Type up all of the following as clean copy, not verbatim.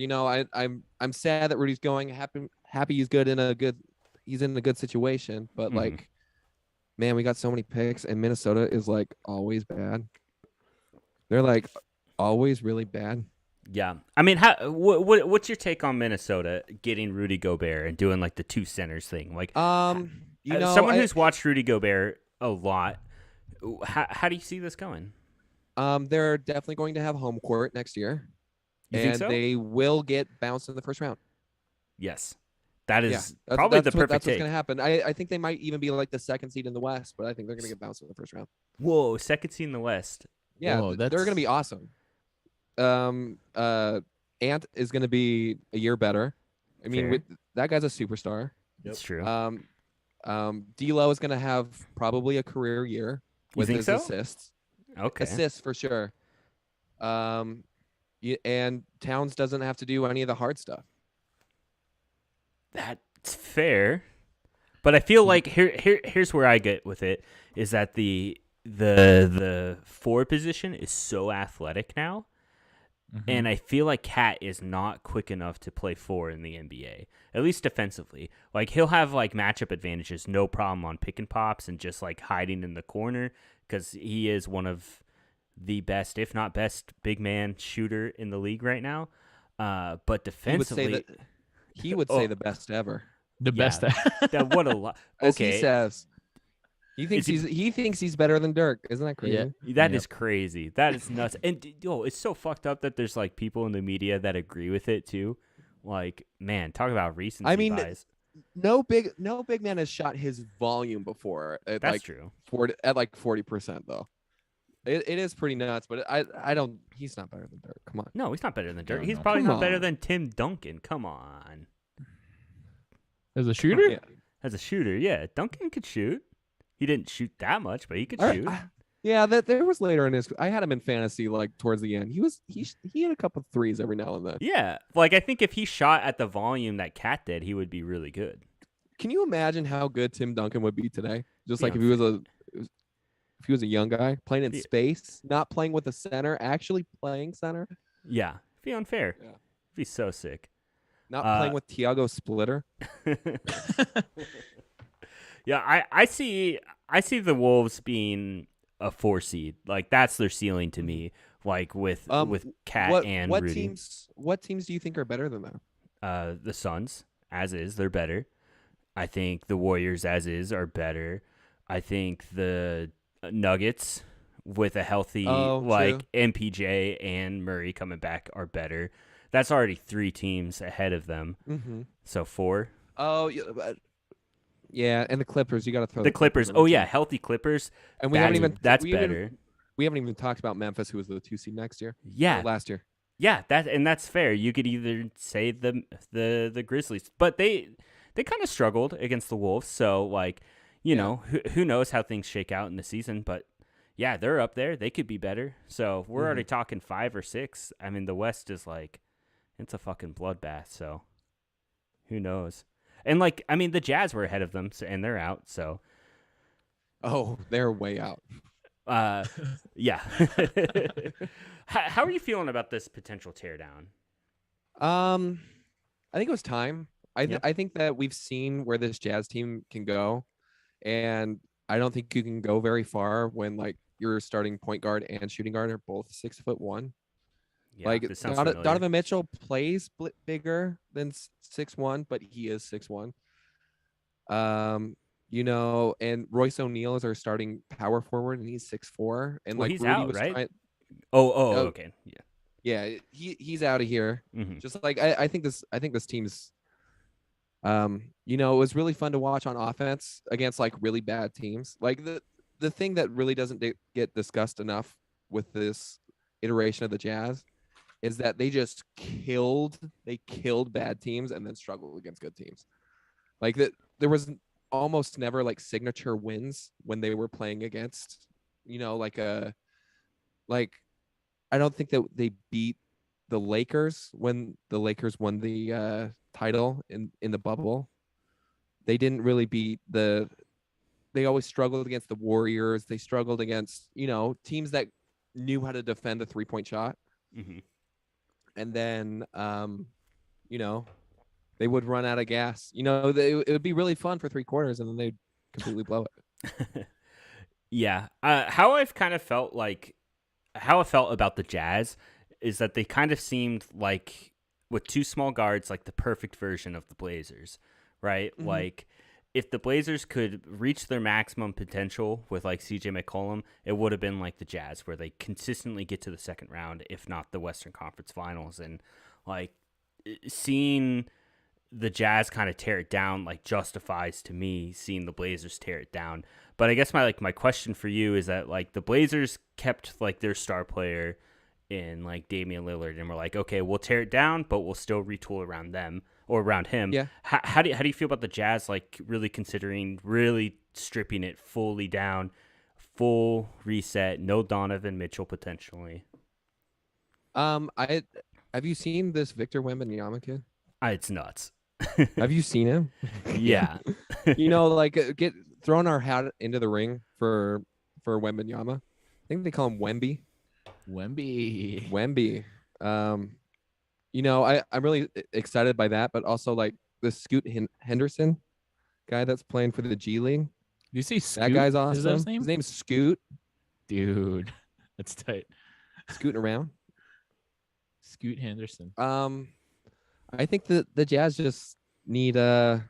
I'm sad that Rudy's going. Happy he's he's in a good situation. But like, man, we got so many picks, and Minnesota is like always bad. They're like always really bad. Yeah, I mean, what's your take on Minnesota getting Rudy Gobert and doing like the two centers thing? Like, someone who's watched Rudy Gobert a lot, how do you see this going? They're definitely going to have home court next year, You think and so? they will get bounced in the first round. Yes, that is that's, probably the perfect that's what's take. going to happen. I think they might even be like the second seed in the West, but I think they're going to get bounced in the first round. Whoa, second seed in the West. Yeah, Whoa, they're going to be awesome. Ant is going to be a year better. I mean, that guy's a superstar. That's true. D'Lo is going to have probably a career year with his assists. Okay, assists for sure. And Towns doesn't have to do any of the hard stuff. That's fair, but I feel like here's where I get with it is that the forward position is so athletic now. And I feel like Cat is not quick enough to play four in the NBA, at least defensively. Like, he'll have, like, matchup advantages, no problem on pick and pops and just, like, hiding in the corner because he is one of the best, if not best, big man shooter in the league right now. But defensively... He would say the best ever. The best ever. What a lot. Okay. He says... He thinks he's better than Dirk. Isn't that crazy? Yeah, that is crazy. That is nuts. And it's so fucked up that there's like people in the media that agree with it too. Like, man, talk about recency bias. No big man has shot his volume before. That's true. At like 40% though. It is pretty nuts, but I don't. He's not better than Dirk. Come on. No, he's not better than Dirk. He's probably not better than Tim Duncan. Come on. As a shooter? Yeah. As a shooter, yeah. Duncan could shoot. He didn't shoot that much, but he could shoot. There was later in his. I had him in fantasy like towards the end. He had a couple of threes every now and then. Yeah, like I think if he shot at the volume that Cat did, he would be really good. Can you imagine how good Tim Duncan would be today? Just like if he was a young guy playing in space, not playing with a center, actually playing center. Yeah, it'd be unfair. Yeah, it'd be so sick. Not playing with Tiago Splitter. Yeah, I see the Wolves being a 4 seed. Like, that's their ceiling to me. Like with Cat and Rudy. What teams do you think are better than them? The Suns, as is, they're better. I think the Warriors, as is, are better. I think the Nuggets, with a healthy MPJ and Murray coming back, are better. That's already 3 teams ahead of them. Mm-hmm. So 4. Oh, yeah, and the Clippers. You got to throw the Clippers. Oh yeah, healthy Clippers. And we haven't even. That's better. We haven't even talked about Memphis, who was the 2 seed next year. Yeah, last year. Yeah, that's fair. You could either say the Grizzlies, but they kind of struggled against the Wolves. So like, you know, who knows how things shake out in the season? But yeah, they're up there. They could be better. So we're already talking 5 or 6. I mean, the West is like, it's a fucking bloodbath. So who knows? And, like, I mean, the Jazz were ahead of them, and they're out, so. Oh, they're way out. Yeah. How are you feeling about this potential teardown? I think it was time. I think that we've seen where this Jazz team can go, and I don't think you can go very far when, like, your starting point guard and shooting guard are both 6'1". Yeah, like Donovan Mitchell plays bigger than 6'1", but he is 6'1". You know, and Royce O'Neal is our starting power forward, and he's 6'4". And like he's Rudy out, was right? Okay, yeah, he's out of here. Mm-hmm. Just like I think this team's, you know, it was really fun to watch on offense against like really bad teams. Like the thing that really doesn't get discussed enough with this iteration of the Jazz is that they just killed bad teams and then struggled against good teams. Like that, there was almost never like signature wins when they were playing against, you know, I don't think that they beat the Lakers when the Lakers won the title in the bubble. They didn't really beat they always struggled against the Warriors. They struggled against, you know, teams that knew how to defend a 3-point shot. Mm-hmm. and then they would run out of gas. It would be really fun for 3 quarters, and then they'd completely blow it. Yeah. How I felt about the Jazz is that they kind of seemed like, with 2 small guards, like the perfect version of the Blazers, right? Mm-hmm. Like, if the Blazers could reach their maximum potential with like CJ McCollum, it would have been like the Jazz, where they consistently get to the second round, if not the Western Conference Finals. And like, seeing the Jazz kind of tear it down like justifies to me seeing the Blazers tear it down. But I guess my question for you is that like the Blazers kept like their star player in like Damian Lillard, and we're like, okay, we'll tear it down, but we'll still retool around them or around him. Yeah. How do you feel about the Jazz like really considering really stripping it fully down, full reset, no Donovan Mitchell potentially? Have you seen this Victor Wembanyama kid? It's nuts. Have you seen him? Yeah. Like get throwing our hat into the ring for Wembanyama. I think they call him Wemby. Wemby. I'm really excited by that, but also like the Scoot Henderson guy that's playing for the G League. You see Scoot? That guy's awesome. Is that his name? His name's Scoot. Dude, that's tight. Scooting around. Scoot Henderson. I think the Jazz just need I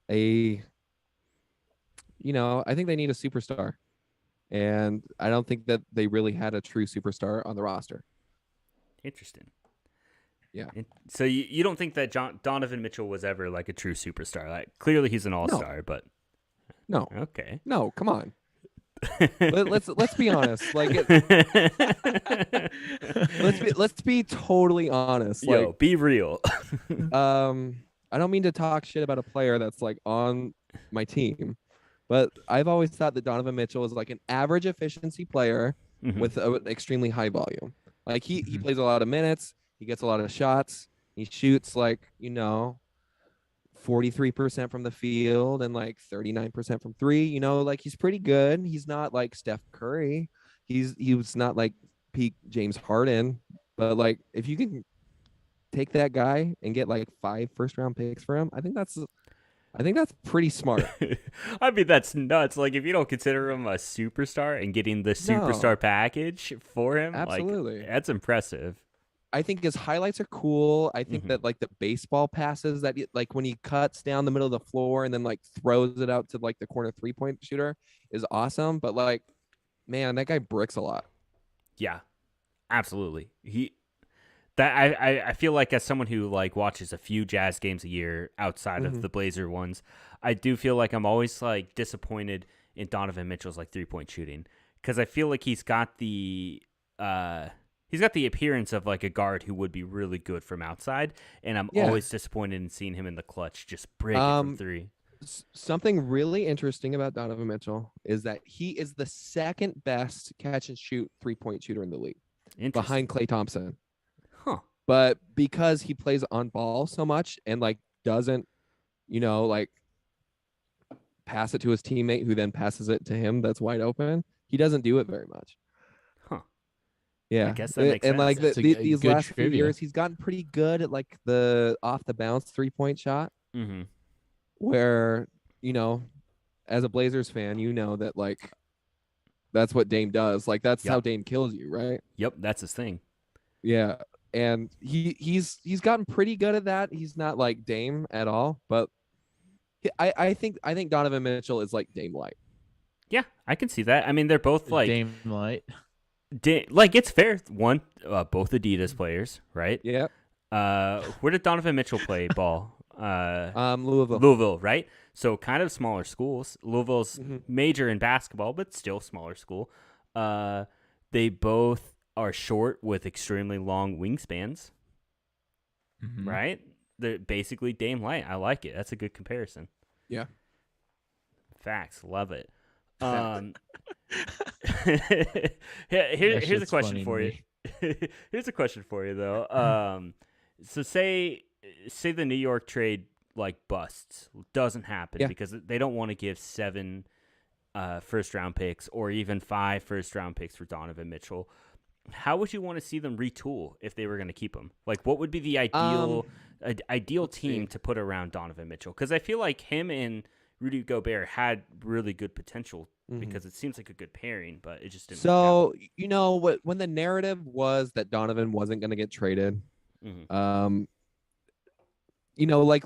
think they need a superstar. And I don't think that they really had a true superstar on the roster. Interesting. Yeah. So you don't think that Donovan Mitchell was ever like a true superstar? Like, clearly he's an all-star, but no. Okay. No, come on. let's be honest. Like, let's be totally honest. Yo, like, be real. I don't mean to talk shit about a player that's like on my team, but I've always thought that Donovan Mitchell is like an average efficiency player with an extremely high volume. Like he plays a lot of minutes, he gets a lot of shots, he shoots like 43% from the field and like 39% from 3. Like he's pretty good. He's not like Steph Curry. He was not like peak James Harden, but like if you can take that guy and get like 5 first-round picks for him, I think that's pretty smart. I mean, that's nuts. Like, if you don't consider him a superstar and getting the superstar package for him, absolutely, like, that's impressive. I think his highlights are cool. I think that like the baseball passes that like when he cuts down the middle of the floor and then like throws it out to like the corner 3-point shooter is awesome. But like, man, that guy bricks a lot. Yeah, absolutely. I feel like as someone who like watches a few Jazz games a year outside of the Blazer ones, I do feel like I'm always like disappointed in Donovan Mitchell's like 3-point shooting, because I feel like he's got the appearance of like a guard who would be really good from outside, and I'm always disappointed in seeing him in the clutch just break it from 3. Something really interesting about Donovan Mitchell is that he is the second best catch and shoot 3-point shooter in the league, behind Klay Thompson. Huh. But because he plays on ball so much and like doesn't, like pass it to his teammate who then passes it to him that's wide open, he doesn't do it very much. Huh. Yeah. I guess that makes sense. And like these last few years, he's gotten pretty good at like the off the bounce 3-point shot. Mm-hmm. Where, as a Blazers fan, that like that's what Dame does. Like that's how Dame kills you, right? Yep, that's his thing. Yeah. And he's gotten pretty good at that. He's not like Dame at all, but I think Donovan Mitchell is like Dame light. Yeah, I can see that. I mean, they're both like Dame light. Like, it's fair. Both Adidas players, right? Yeah. Where did Donovan Mitchell play ball? Louisville, right? So kind of smaller schools. Louisville's major in basketball, but still smaller school. They both are short with extremely long wingspans, right? They're basically Dame light. I like it. That's a good comparison. Yeah. Facts. Love it. Here's a question for you. Here's a question for you, though. So say the New York trade like busts, doesn't happen because they don't want to give 7 first-round picks or even 5 first-round picks for Donovan Mitchell. how would you want to see them retool if they were going to keep him? Like, what would be the ideal team to put around Donovan Mitchell? Because I feel like him and Rudy Gobert had really good potential because it seems like a good pairing, but it just didn't work out. So, when the narrative was that Donovan wasn't going to get traded, like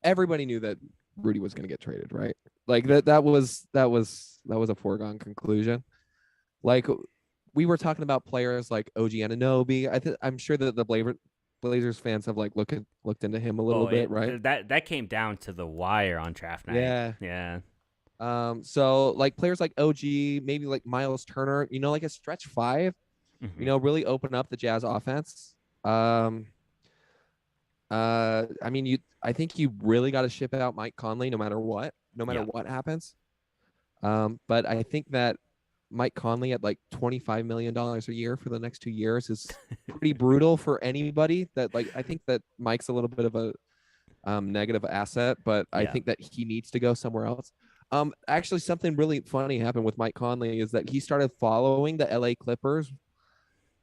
everybody knew that Rudy was going to get traded, right? Like that was a foregone conclusion. Like we were talking about players like OG Anunoby. I'm sure that the Blazers fans have like looked into him a little bit, right? That came down to the wire on draft night. Yeah. So like players like OG, maybe like Miles Turner, like a stretch 5, really open up the Jazz offense. I think you really got to ship out Mike Conley no matter what happens. But I think that Mike Conley at like $25 million a year for the next 2 years is pretty brutal for anybody. That like I think that Mike's a little bit of a negative asset, but I think that he needs to go somewhere else. Actually, something really funny happened with Mike Conley is that he started following the LA Clippers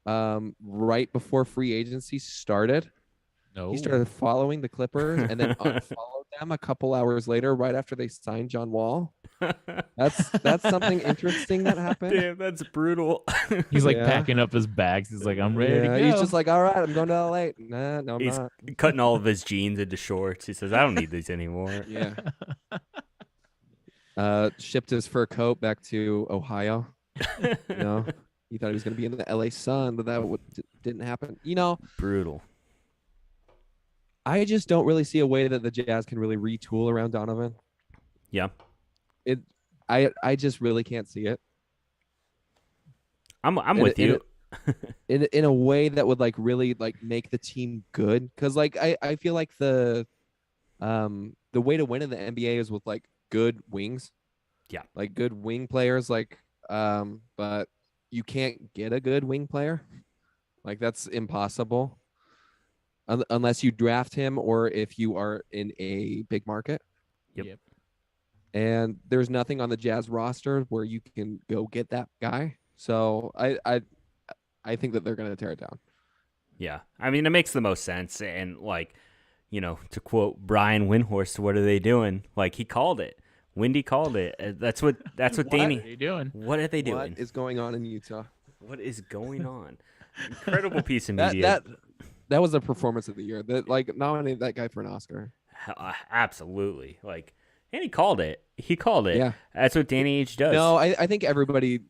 right before free agency started. No. He started following the Clippers and then unfollowed them a couple hours later, right after they signed John Wall. That's something interesting that happened. Damn, that's brutal. He's like packing up his bags. He's like, I'm ready to go. He's just like, all right, I'm going to LA. Nah, no, I'm He's not. cutting all of his jeans into shorts. He says, I don't need these anymore. Yeah. Shipped his fur coat back to Ohio. He thought he was going to be in the LA sun, but that didn't happen. Brutal. I just don't really see a way that the Jazz can really retool around Donovan. Yeah. I just really can't see it. I'm with you. In a way that would like really like make the team good, because like I feel like the way to win in the NBA is with like good wings. Yeah. Like good wing players, like but you can't get a good wing player. Like that's impossible. Unless you draft him or if you are in a big market. Yep. And there's nothing on the Jazz roster where you can go get that guy. So I think that they're going to tear it down. Yeah. I mean, it makes the most sense. And like, to quote Brian Windhorst, what are they doing? Like he called it. Wendy called it. That's what Danny. What are they doing? What are they doing? What is going on in Utah? What is going on? Incredible piece of media. That was a performance of the year. That like nominate that guy for an Oscar. Absolutely. Like, and he called it. Yeah. That's what Danny H does. No, I think everybody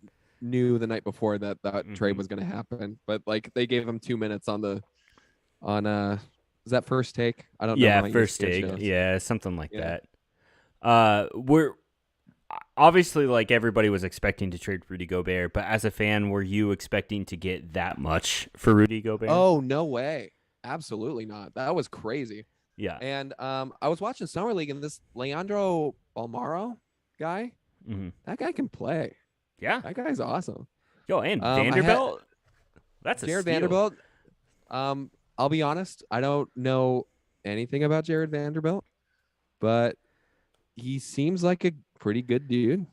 knew the night before that trade was going to happen, but like they gave him 2 minutes on is that First Take? I don't know. Yeah, First Take. Yeah, something like that. We're obviously like everybody was expecting to trade Rudy Gobert, but as a fan, were you expecting to get that much for Rudy Gobert? Oh, no way. Absolutely not. That was crazy. Yeah. And I was watching Summer League and this Leandro Balmaro guy, that guy can play. Yeah. That guy's awesome. Yo, and Vanderbilt? That's a Jared steal. Vanderbilt. I'll be honest, I don't know anything about Jared Vanderbilt, but he seems like a pretty good dude.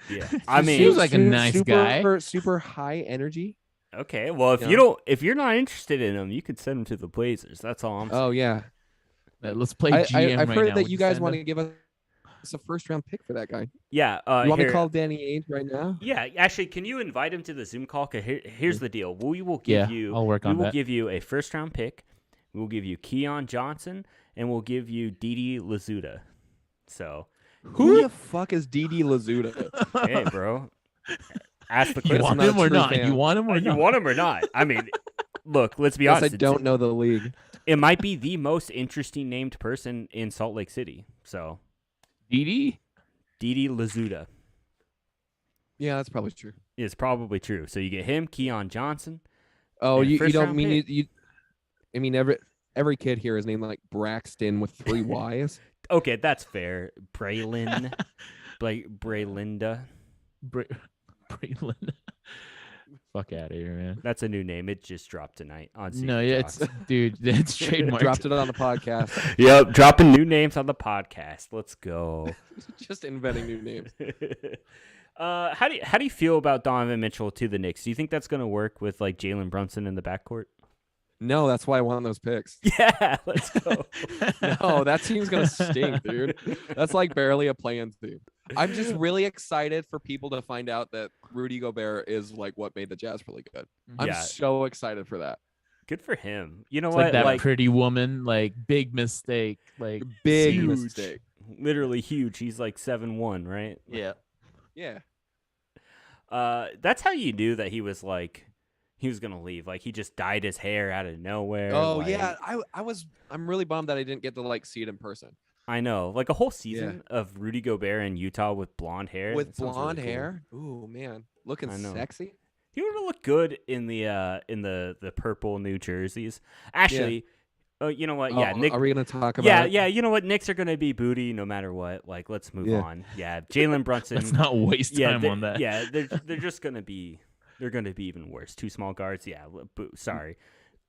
Yeah. I mean, he seems like a nice guy. Super high energy. Okay. Well, if you're not interested in him, you could send him to the Blazers. That's all I'm saying. Oh yeah. Let's play GM I've right heard now. that you guys want to give us a first-round pick for that guy. Yeah. You want me to call Danny Ainge right now? Yeah. Actually, can you invite him to the Zoom call? Here's the deal. We will give you. I'll work on that. We will give you a first-round pick. We will give you Keon Johnson, and we'll give you Didi Lazuda. So. Who the fuck is Didi Lazuda? Hey, bro. Ask the question. You want him or not? You want him or not? I mean, look, let's be honest. I don't know the league. It might be the most interesting named person in Salt Lake City. So, Didi Lazuda. Yeah, that's probably true. It's probably true. So you get him, Keon Johnson. Oh, you don't mean you? I mean every kid here is named like Braxton with 3 Y's. Okay, that's fair. Braylon, Braylinda. Braylon. Fuck out of here, man. That's a new name. It just dropped tonight on Secret No, yeah, Talks. it's trademarked. Dropped it on the podcast. Yep, dropping new names on the podcast. Let's go. Just inventing new names. How do you feel about Donovan Mitchell to the Knicks? Do you think that's going to work with like Jalen Brunson in the backcourt? No, that's why I want those picks. Yeah, let's go. No, that team's gonna stink, dude. That's like barely a play-in team. I'm just really excited for people to find out that Rudy Gobert is like what made the Jazz really good. I'm so excited for that. Good for him. You know it's what? Like that pretty woman, like big mistake, like big huge. mistake. Literally huge. He's like 7'1", right? Yeah. Yeah. That's how you knew that he was gonna leave. Like he just dyed his hair out of nowhere. Oh yeah, I'm really bummed that I didn't get to like see it in person. I know, like a whole season of Rudy Gobert in Utah with blonde hair. With blonde hair. Ooh man, looking sexy. He would have looked good in the purple New Jerseys. Actually, you know what? Yeah, Nick. Are we gonna talk about? Yeah. You know what? Knicks are gonna be booty no matter what. Like, let's move on. Yeah, Jalen Brunson. Let's not waste time on that. Yeah, they're just gonna be. They're gonna be even worse. Two small guards. Yeah. Sorry.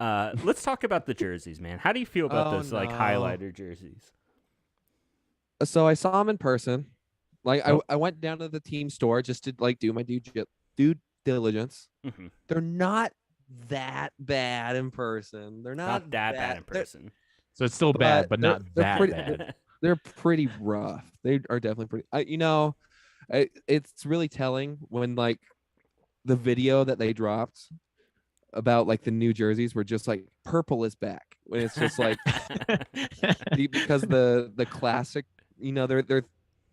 Let's talk about the jerseys, man. How do you feel about those like highlighter jerseys? So I saw them in person. Like I went down to the team store just to like do my due diligence. Mm-hmm. They're not that bad in person. They're not that bad in person. So it's still bad, but not that bad. They're pretty rough. They are definitely pretty. It's really telling when like the video that they dropped about like the new jerseys were just like purple is back. When it's just like because the classic, they're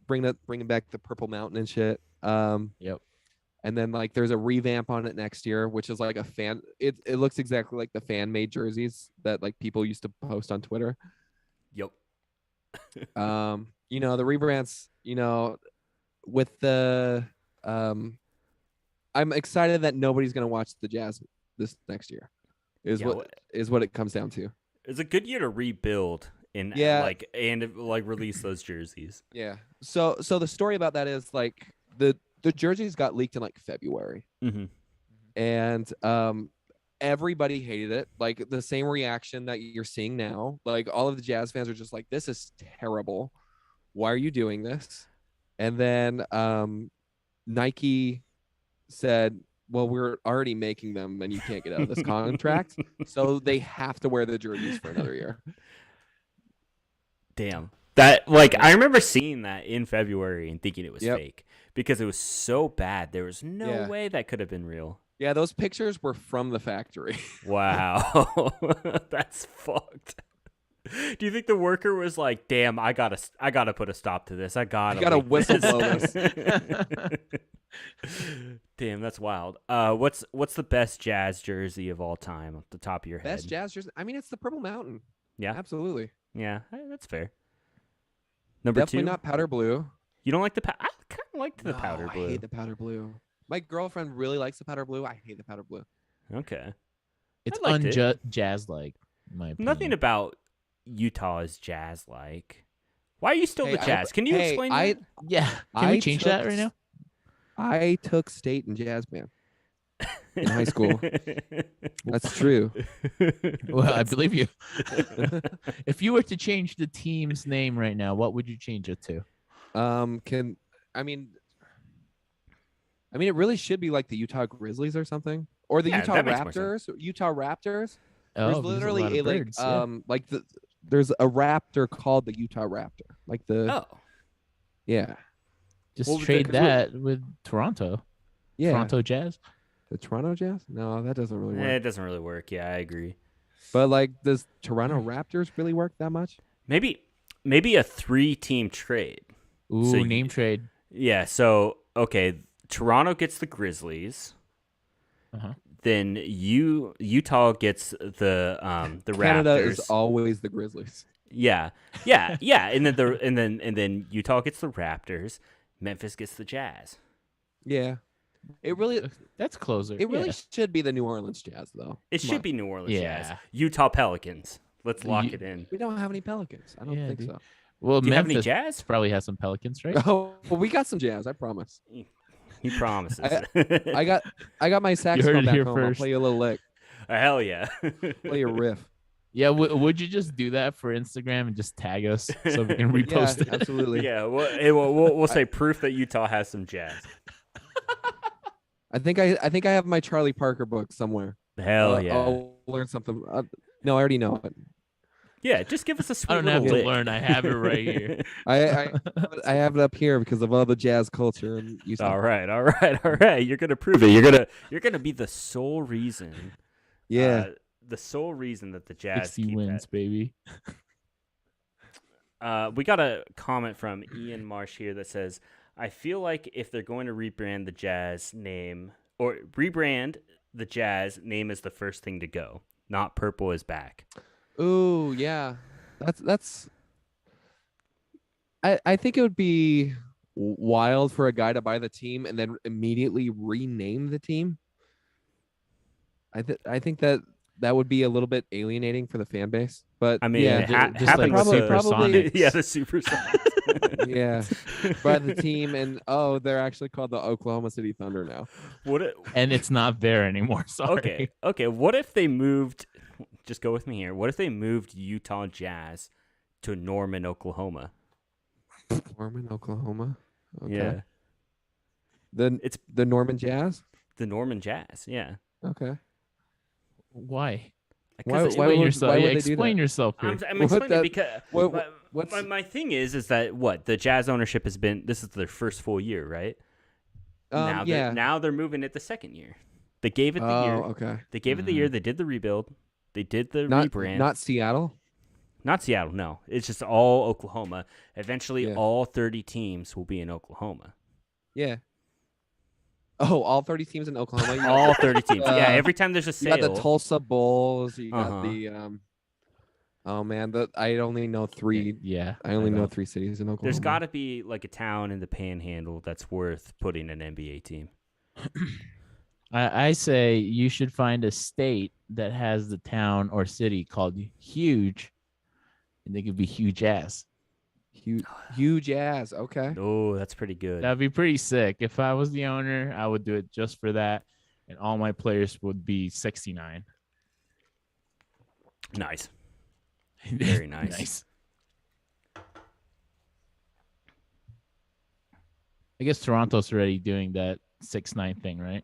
bringing back the Purple Mountain and shit. Yep. And then like there's a revamp on it next year, which is like a fan. It looks exactly like the fan made jerseys that like people used to post on Twitter. Yep. The rebrands. With the I'm excited that nobody's gonna watch the Jazz this next year. Is what it comes down to. It's a good year to rebuild and release those jerseys. Yeah. So the story about that is like the jerseys got leaked in like February. Mm-hmm. And everybody hated it. Like the same reaction that you're seeing now. Like all of the Jazz fans are just like, this is terrible. Why are you doing this? And then Nike said, well, we're already making them and you can't get out of this contract. So they have to wear the jerseys for another year. Damn. I remember seeing that in February and thinking it was fake because it was so bad. There was no way that could have been real. Yeah, those pictures were from the factory. Wow. That's fucked. Do you think the worker was like, damn, I gotta put a stop to this. I gotta whistle blow this. Damn, that's wild. What's the best Jazz jersey of all time off the top of your head? Best Jazz jersey? I mean, it's the Purple Mountain. Yeah. Absolutely. Yeah, that's fair. Number Definitely 2? Not powder blue. You don't like I kind of liked the powder blue. I hate the powder blue. My girlfriend really likes the powder blue. I hate the powder blue. Okay. It's Jazz-like, in my opinion. Nothing about Utah is Jazz-like. Why are you still the Jazz? Can you explain that? Yeah. Can we change that right now? I took state in jazz band in high school. That's true. Well, I believe you. If you were to change the team's name right now, what would you change it to? It really should be like the Utah Grizzlies or something, or the Utah Raptors. Utah Raptors. Oh, there's literally there's a raptor called the Utah Raptor. Like yeah. Just trade that with Toronto. Yeah. Toronto Jazz. The Toronto Jazz? No, that doesn't really work. It doesn't really work. Yeah, I agree. But like, does Toronto Raptors really work that much? Maybe a 3-team trade. Ooh, name trade. Yeah. So okay, Toronto gets the Grizzlies. Uh-huh. Then Utah gets the Raptors. Canada is always the Grizzlies. Yeah. And then Utah gets the Raptors. Memphis gets the Jazz. Yeah. That's closer. It really should be the New Orleans Jazz, though. It should be New Orleans Jazz. Utah Pelicans. Let's lock it in. We don't have any Pelicans. I don't think so. Well, do you have any Jazz? Probably has some Pelicans, right? Oh, well, we got some Jazz. I promise. He promises. I got my saxophone back home. I'll play you a little lick. Hell yeah. Play a riff. Yeah, would you just do that for Instagram and just tag us so we can repost it? Absolutely. Yeah, we'll say proof that Utah has some Jazz. I think I have my Charlie Parker book somewhere. Hell yeah. I'll learn something. No, I already know it. Yeah, just give us a I sweet don't little have to lick. learn. I have it right here. I have it up here because of all the jazz culture and Utah. All right. You're gonna prove it. You're gonna be the sole reason. Yeah. The sole reason that the Jazz 60 keep wins, that. baby. We got a comment from Ian Marsh here that says, I feel like if they're going to rebrand the Jazz name is the first thing to go. Not purple is back. Ooh, yeah. That's I think it would be wild for a guy to buy the team and then immediately rename the team. I think that would be a little bit alienating for the fan base. But I mean, yeah, just like probably- Supersonics. yeah, the Supersonics. yeah, buy the team and they're actually called the Oklahoma City Thunder now. And it's not there anymore. Sorry. Okay. What if they moved? Just go with me here. What if they moved Utah Jazz to Norman, Oklahoma? Norman, Oklahoma. Okay. Yeah, It's the Norman Jazz. the Norman Jazz. Yeah. Okay. Why? Why Explain would- yourself. why would Yeah, they do explain that? yourself here. I'm What explaining that- because what's my thing is that the Jazz ownership has been, this is their first full year, right? Now they're moving it the second year. They gave it the year. Okay. They gave it the year. They did the rebuild. They did the Not rebrand. not Seattle. Not Seattle. No, it's just all Oklahoma. Eventually, Yeah. all 30 teams will be in Oklahoma. Yeah. Oh, all 30 teams in Oklahoma. You All 30 teams. Yeah. Every time there's a You sale. got the Tulsa Bulls. You got Uh-huh. the Oh man, I only know three. Yeah. I only know know. 3 cities in Oklahoma. There's got to be like a town in the Panhandle that's worth putting an NBA team. I say you should find a state that has the town or city called Huge, and they could be huge ass. huge ass. Okay. Oh, that's pretty good. That'd be pretty sick. If I was the owner, I would do it just for that, and all my players would be 69. Nice. Very nice. Nice. I guess Toronto's already doing that 6'9" thing, right?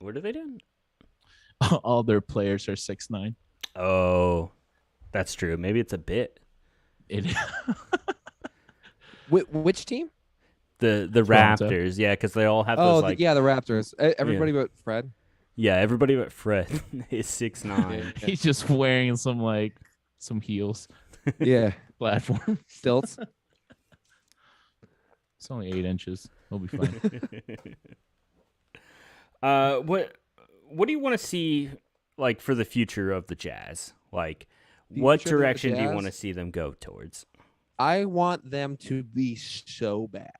What are they doing? All their players are 6'9". Oh, that's true. Maybe it's a bit. It Which team? The Toronto. Raptors, yeah, because they all have those the Raptors. Everybody but Fred. Yeah, everybody but Fred is 6'9". He's just wearing some heels Yeah. platform. Stilts. It's only 8 inches. He'll be fine. What do you want to see like for the future of the Jazz? Like, what Future of the direction do you Jazz? want to see them go towards? I want them to be so bad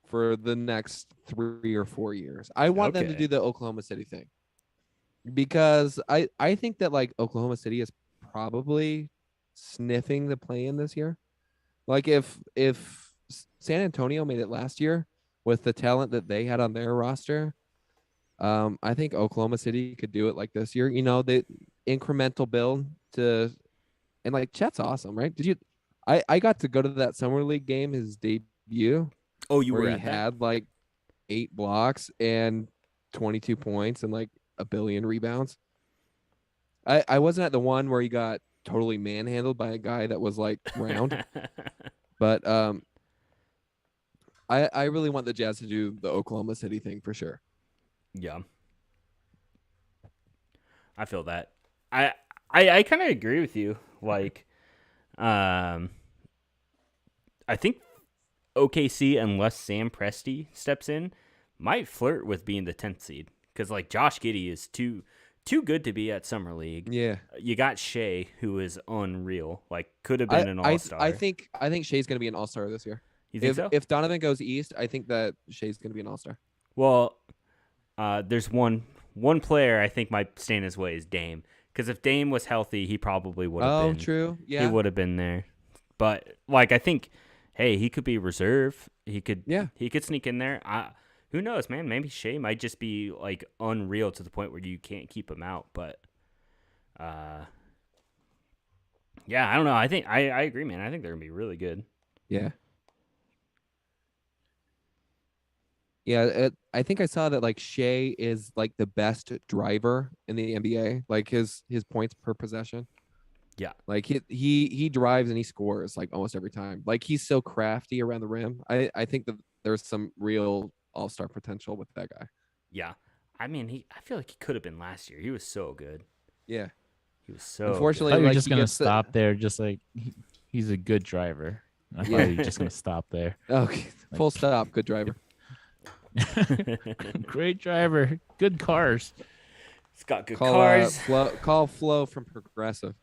for the next 3 or 4 years. I want them to Okay. do the Oklahoma City thing because I think that like Oklahoma City is probably sniffing the play-in this year. Like if San Antonio made it last year with the talent that they had on their roster, I think Oklahoma City could do it like this year. You know, the incremental build to, and like Chet's awesome, right? I got to go to that summer league game, his debut, Oh, you where were he at that? had like 8 blocks and 22 points and like a billion rebounds. I wasn't at the one where he got totally manhandled by a guy that was like round, but I really want the Jazz to do the Oklahoma City thing for sure. Yeah. I feel that. I kind of agree with you. Like, I think OKC, unless Sam Presti steps in, might flirt with being the 10th seed because like Josh Giddey is too good to be at Summer League. Yeah, You got Shay, who is unreal. Like, could have been an all-star. I think Shay's gonna be an all-star this year. You think so? If Donovan goes east, I think that Shay's gonna be an all-star. Well, there's one player I think might stand his way is Dame. Because if Dame was healthy, he probably would have been. Oh, true. Yeah, He would have been there. But like, I think, hey, he could be reserve. He could sneak in there. Who knows, man? Maybe Shay might just be like unreal to the point where you can't keep him out. But yeah, I don't know. I think I agree, man. I think they're gonna be really good. Yeah. Yeah, I think I saw that like Shay is like the best driver in the NBA. Like his points per possession. Yeah. Like he drives and he scores like almost every time. Like he's so crafty around the rim. I think that there's some real all-star potential with that guy. Yeah. I mean, I feel like he could have been last year. He was so good. Yeah. He was so Unfortunately, I thought you were like just he gonna gets stop there, just like he's a good driver. I thought Yeah. you were just gonna stop there. Okay, full stop. Good driver. Great driver, good cars. He's got good Call cars. call Flo from Progressive.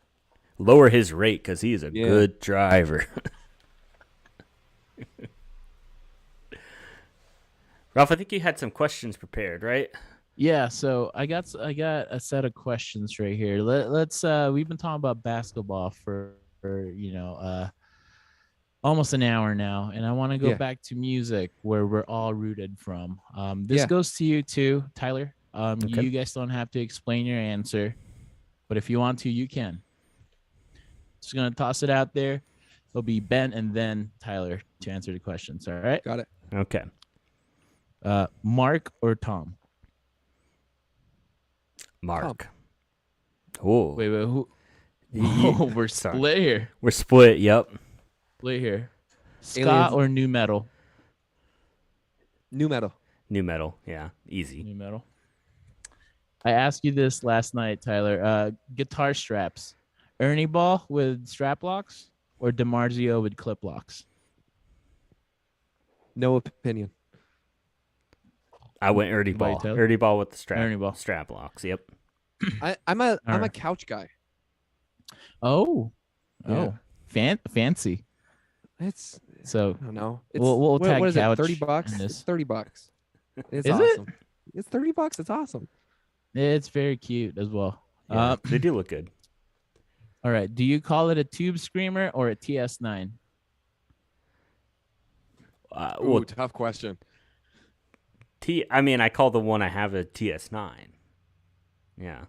Lower his rate because he is a Yeah. good driver. Ralph, I think you had some questions prepared, right? Yeah, so I got a set of questions right here. Let's we've been talking about basketball for almost an hour now, and I want to go Yeah. back to music where we're all rooted from. This goes to you too, Tyler. Okay. You guys don't have to explain your answer, but if you want to, you can. Just gonna toss it out there. It'll be Ben and then Tyler to answer the questions. All right. Got it. Okay. Mark or Tom? Mark. Oh. Wait, who? You- Oh, we're sorry. split here. We're split. Yep. Split here. Ska Aliens. or new metal? New metal. New metal. Yeah. Easy. New metal. I asked you this last night, Tyler. Guitar straps. Ernie Ball with strap locks or DiMarzio with clip locks? No opinion. I went Ernie What about you, Ball. Taylor? Ernie Ball with the strap. Ernie Ball. Strap locks. Yep. I'm a All a right. couch guy. Oh, Yeah. fancy. It's So I don't know. It's, We'll tag what is it? couch $30. in this. It's $30. It's Is it? awesome. It's $30. It's awesome. It's very cute as well. Yeah, they do look good. All right. Do you call it a tube screamer or a TS9? Well, Tough question. I mean, I call the one I have a TS9. Yeah.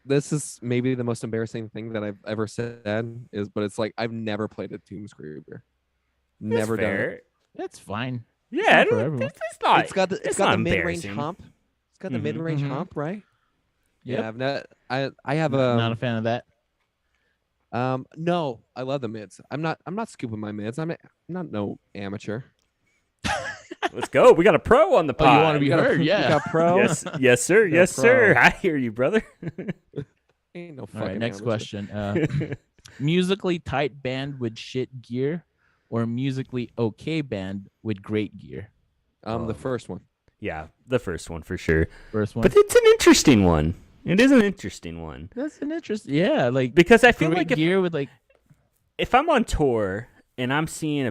This is maybe the most embarrassing thing that I've ever said but it's like I've never played a Tomb Screamer. Never That's done fair. it. That's fine. Yeah, not for everyone. it's not. It's got the not mid-range embarrassing. hump. It's got the Mhm. mid-range Mhm. hump, right? Yep. Yeah, I've not. I have Not a fan of that. no, I love the mids. I'm not scooping my mids. I'm not no amateur. Let's go. We got a pro on the Oh, pod. you want to be We got a- heard? we Yeah. got pro. Yes, sir. We got Yes, pro. sir. I hear you, brother. Ain't no All fucking right. Next amateur. question. Musically tight band with shit gear or musically okay band with great gear? The first one. Yeah, the first one for sure. First one. But it's an interesting one. It is an interesting one That's an interest. Yeah, like because I feel great like gear with like. if I'm on tour and I'm seeing a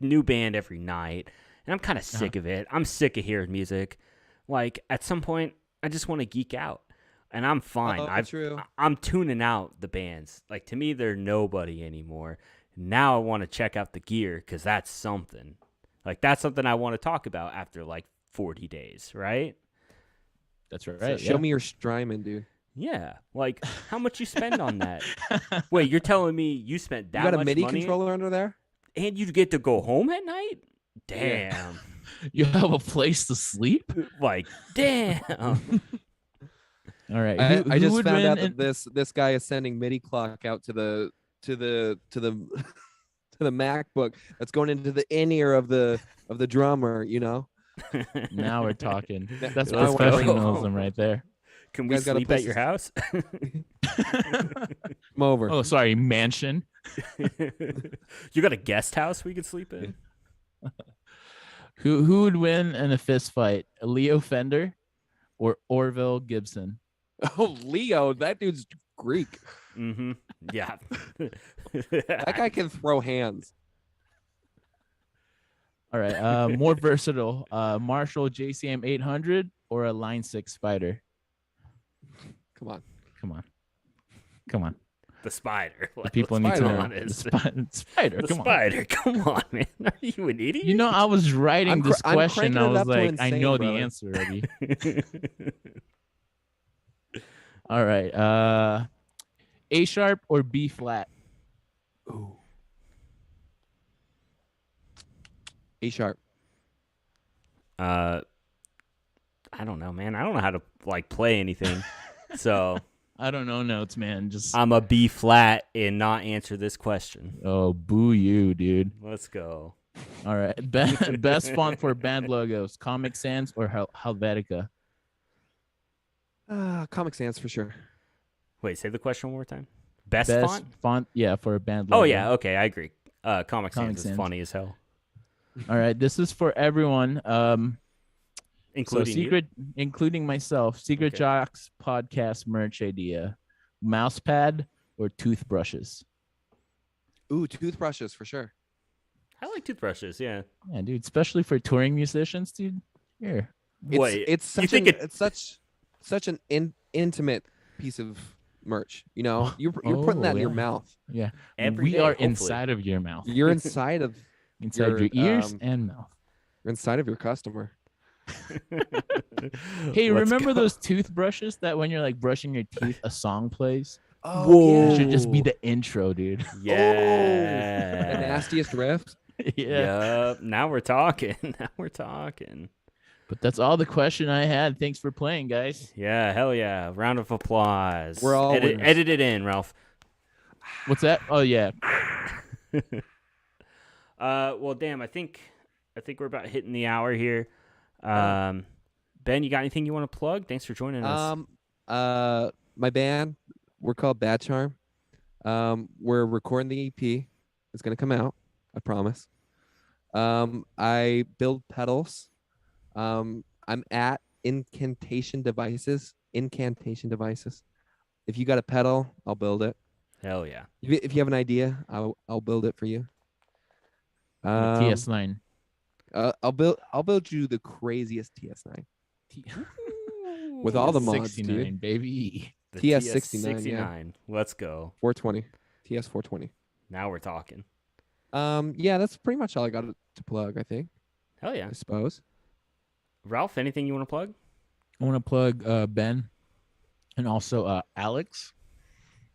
new band every night, and I'm kind of sick of it. I'm sick of hearing music. Like at some point, I just want to geek out, and I'm fine. True. I'm tuning out the bands. Like to me, they're nobody anymore. Now I want to check out the gear because that's something. Like that's something I want to talk about after like 40 days, right? That's right. So show me your Strymon, dude. Yeah. Like how much you spend on that? Wait, you're telling me you spent that You got a much MIDI money controller under there? and you get to go home at night? Damn. You have a place to sleep. Like, damn. All right. I Who just would found win out that in- this guy is sending MIDI clock out to the to the MacBook that's going into the in-ear of the drummer, you know. Now we're talking. That's I wanna- professionalism right there. Can You we guys got a sleep place at your to- house? Come over. Oh, sorry, mansion. You got a guest house we could sleep in? Who would win in a fist fight? Leo Fender or Orville Gibson? Oh, Leo, that dude's Greek. Mm-hmm. Yeah. That guy can throw hands. All right. More versatile. Marshall JCM 800 or a Line 6 Spider? Come on. Come on. The spider. The people need to Spider. know. Honest. The Spider. The Come on. spider. Come on, man. Are you an idiot? You know, I was writing I'm this I'm question. cranking I it was up to like, I insane, know brother. the answer already. All right. A sharp or B flat? Ooh. A sharp. I don't know, man. I don't know how to like play anything, so I don't know notes, man. Just I'm a B flat and not answer this question. boo you, dude. Let's go. All right, best font for band logos: Comic Sans or Helvetica? Comic Sans for sure. Wait, say the question one more time. Best font? Yeah, for a band logo. Oh yeah, okay, I agree. Comic Sans is Sans. funny as hell. All right, this is for everyone. Including including myself. Secret Okay. Jocks podcast merch idea: mouse pad or toothbrushes? Ooh, toothbrushes for sure. I like toothbrushes, yeah. Yeah, dude, especially for touring musicians, dude. Here. It's such an intimate piece of merch. You know, you're putting that in your mouth. Yeah. Every we day, are hopefully. inside of your mouth. You're inside of your ears and mouth. You're inside of your customer. Hey, Let's remember go. those toothbrushes that when you're like brushing your teeth, a song plays? Oh, Whoa. It should just be the intro, dude. Yeah. The nastiest riff. Yeah. Yup. Now we're talking. Now we're talking. But that's all the question I had. Thanks for playing, guys. Yeah, hell yeah. Round of applause. We're all winners. edit it in, Ralph. What's that? Oh yeah. Well, damn, I think we're about hitting the hour here. Ben, you got anything you want to plug? Thanks for joining us. My band, we're called Bad Charm. We're recording the EP. It's gonna come out, I promise. I build pedals. I'm at Incantation Devices. If you got a pedal, I'll build it. Hell yeah. If you have an idea, I'll build it for you. TS9. I'll build you the craziest TS9 with all the mods, 69, dude. baby. The TS69, yeah. Let's go. 420, TS 420. Now we're talking. Yeah, that's pretty much all I got to plug. I think. Hell yeah. I suppose. Ralph, anything you want to plug? I want to plug Ben and also Alex.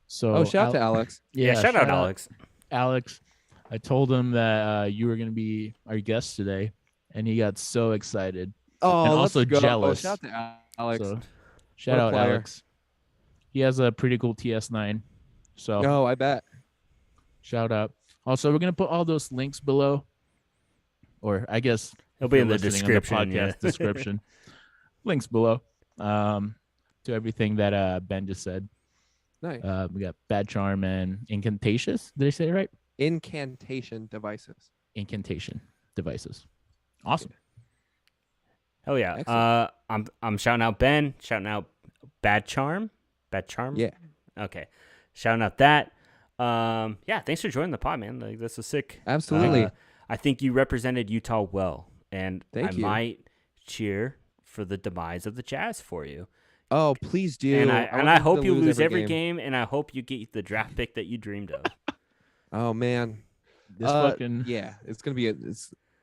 So shout to Alex. Yeah, shout out Alex. Alex, I told him that you were going to be our guest today, and he got so excited. Oh, and let's also go. jealous. Shout to Alex. So, shout out player. Alex. He has a pretty cool TS9. So Oh, I bet. shout out. Also, we're going to put all those links below, or I guess It'll if be you're in the listening description. on the podcast Yeah. description. Links below to everything that Ben just said. Nice. We got Bad Charm and Incantatious. Did I say it right? Incantation Devices. Incantation Devices. Awesome. Hell yeah. Excellent. I'm shouting out Ben, shouting out Bad Charm. Bad Charm? Yeah. Okay. Shouting out that. Yeah, thanks for joining the pod, man. Like, this was sick. Absolutely. I think you represented Utah well, and Thank you. Might cheer for the demise of the Jazz for you. Oh, please do. And want I them hope to you lose every game, and I hope you get the draft pick that you dreamed of. Oh man. This fucking Yeah, it's gonna be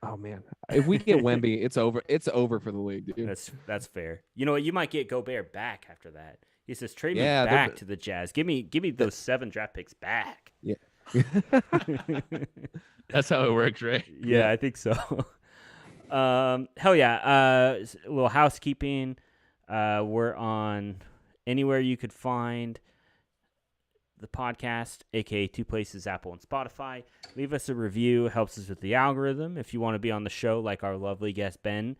oh man. If we get Wemby, it's over. It's over for the league, dude. That's fair. You know what? You might get Gobert back after that. He says, "Trade me Yeah, back to the Jazz. Give me those 7 draft picks back." Yeah. that's how it works, right? Yeah, I think so. Hell yeah. A little housekeeping. We're on anywhere you could find the podcast, aka 2 places, Apple and Spotify. Leave us a review. It helps us with the algorithm. If you want to be on the show like our lovely guest Ben,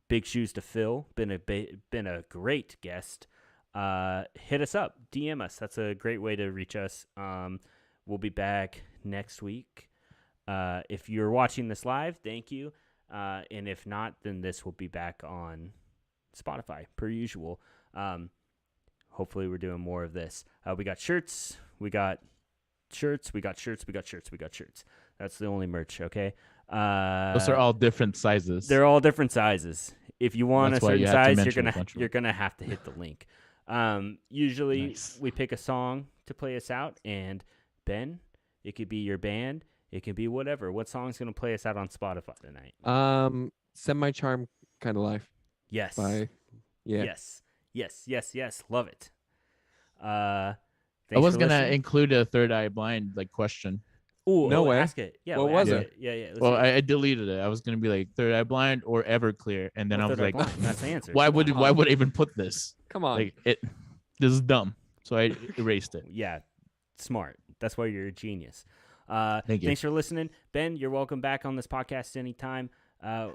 big shoes to fill. Been a great guest. Hit us up, DM us. That's a great way to reach us. We'll be back next week. If you're watching this live, thank you. And if not, then this will be back on Spotify per usual. Hopefully we're doing more of this. We got shirts. We got shirts. That's the only merch. Okay. Those are all different sizes. They're all different sizes. If you want That's a why certain you have to size, mention a bunch of you're gonna have to hit the link. Usually Nice. we pick a song to play us out, and Ben, it could be your band, it could be whatever. What song's gonna play us out on Spotify tonight? Semi Charm Kind of Life. Yes. Yeah. Yes. Love it. I was gonna include a Third Eye Blind question. No way. Ask it. Yeah. What was ask it? Yeah. Let's Well, see. I deleted it. I was gonna be like Third Eye Blind or Everclear, and then I was Third Eye like, Blind. That's the answer. why would I even put this? Come on. Like this is dumb. So I erased it. Yeah, smart. That's why you're a genius. Thank you. Thanks for listening, Ben. You're welcome back on this podcast anytime. I'll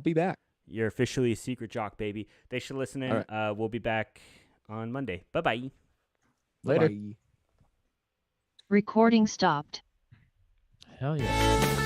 be back. You're officially a secret jock, baby. Thanks for listening. All right. We'll be back on Monday. Bye-bye. Later. Bye. Recording stopped. Hell yeah.